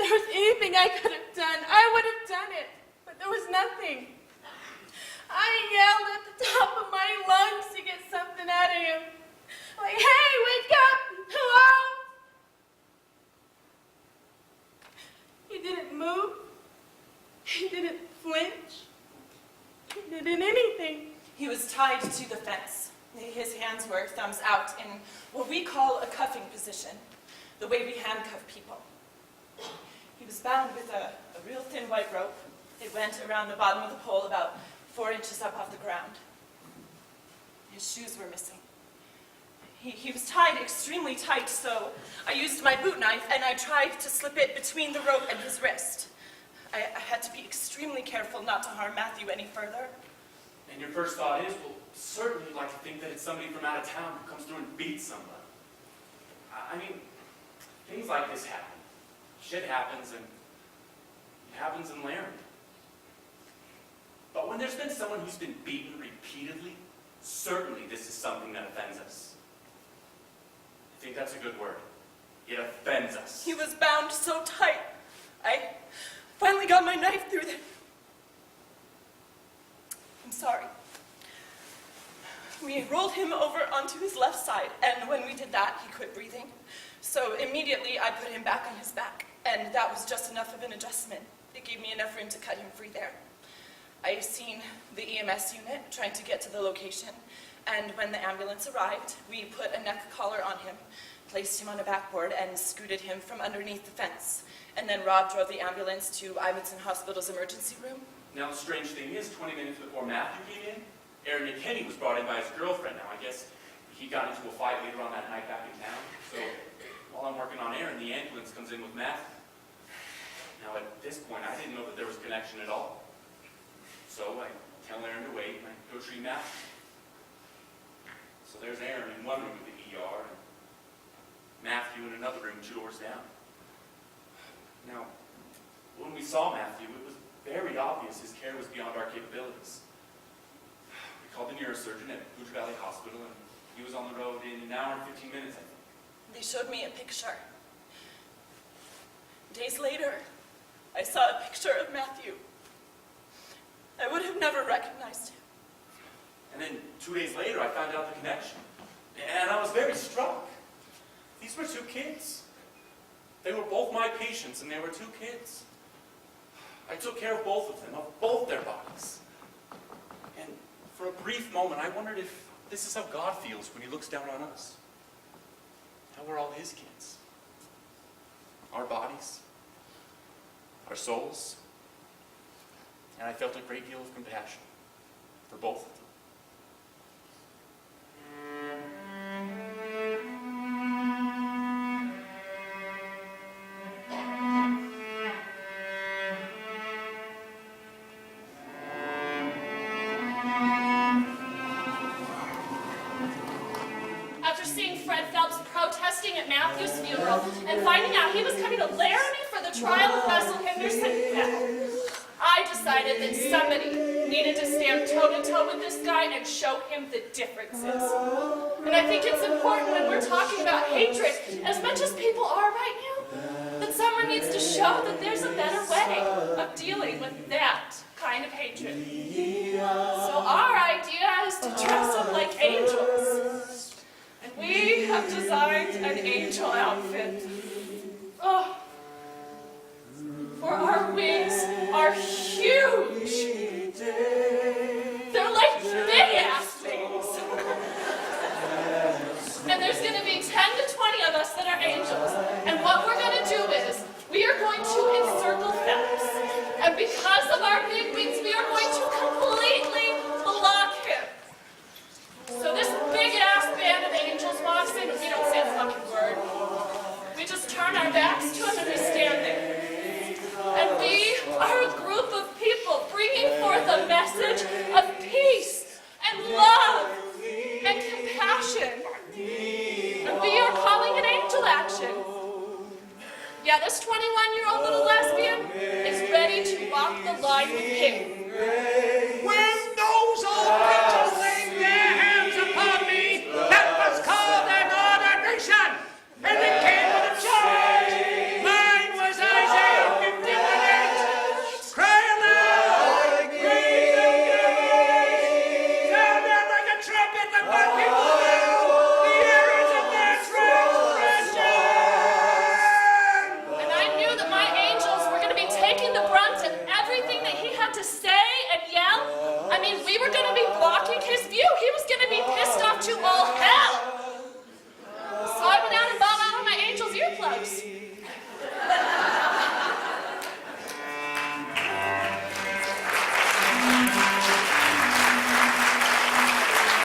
there was anything I could have done, I would have done it. But there was nothing. I yelled at the top of my lungs to get something out of him. Like, hey, wake up! Hello? He didn't move. He didn't flinch. He didn't anything. He was tied to the fence. His hands were thumbs out in what we call a cuffing position, the way we handcuff people. He was bound with a real thin white rope. It went around the bottom of the pole about 4 inches up off the ground. His shoes were missing. He was tied extremely tight, so I used my boot knife and I tried to slip it between the rope and his wrist. I had to be extremely careful not to harm Matthew any further. And your first thought is, well, certainly you'd like to think that it's somebody from out of town who comes through and beats somebody. I mean, things like this happen. Shit happens, and it happens in Laramie. But when there's been someone who's been beaten repeatedly, certainly this is something that offends us. I think that's a good word. It offends us. He was bound so tight. I finally got my knife through there. I'm sorry. We rolled him over onto his left side, and when we did that, he quit breathing. So immediately I put him back on his back, and that was just enough of an adjustment. It gave me enough room to cut him free there. I seen the EMS unit trying to get to the location, and when the ambulance arrived, we put a neck collar on him, placed him on a backboard, and scooted him from underneath the fence. And then Rob drove the ambulance to Ivinson Hospital's emergency room. Now, the strange thing is, 20 minutes before Matthew came in, Aaron McKinney was brought in by his girlfriend. Now, I guess he got into a fight later on that night back in town. So, while I'm working on Aaron, the ambulance comes in with Matthew. Now, at this point, I didn't know that there was a connection at all. So, I tell Aaron to wait, and I go treat Matthew. So there's Aaron in one room of the ER, and Matthew in another room 2 doors down. Now, when we saw Matthew, it was very obvious his care was beyond our capabilities. We called the neurosurgeon at Booch Valley Hospital, and he was on the road in an hour and 15 minutes, I think. They showed me a picture. Days later, I saw a picture of Matthew. I would have never recognized him. And then 2 days later, I found out the connection. And I was very struck. These were 2 kids. They were both my patients, and they were 2 kids. I took care of both of them, of both their bodies. And for a brief moment, I wondered if this is how God feels when he looks down on us. How we're all his kids. Our bodies, our souls. And I felt a great deal of compassion for both of them. After seeing Fred Phelps protesting at Matthew's funeral and finding out he was coming to Laramie for the trial of Russell Henderson, I decided that somebody needed to stand toe-to-toe with this guy and show him the differences. And I think it's important when we're talking about hatred, as much as people are right now, that someone needs to show that there's a better way of dealing with that kind of hatred. So our idea is to dress up like angels. And we have designed an angel outfit. Oh. For our wings are huge. They're like big-ass wings. And there's going to be 10 to 20 of us that are angels. And what we're going to do is, we are going to encircle Phelps. And because of our big wings, we are going to completely block him. So this big-ass band of angels walks in, and we don't say a fucking word. We just turn our backs to him and we stand there. And we are a group of people bringing forth a message of peace and love and compassion. And we are calling it angel action. Yeah, this 21-year-old little lesbian is ready to walk the line with King. When those old angels laid their hands upon me, that was called an ordination. And it came with a charge. Mine was Isaiah. let my people live. The air is a natural expression. And I knew that my angels were going to be taking the brunt of everything that he had to say and yell. I mean, we were going to be blocking his view. He was going to be pissed off to all hell. So I went out and bought all of my angels' earplugs.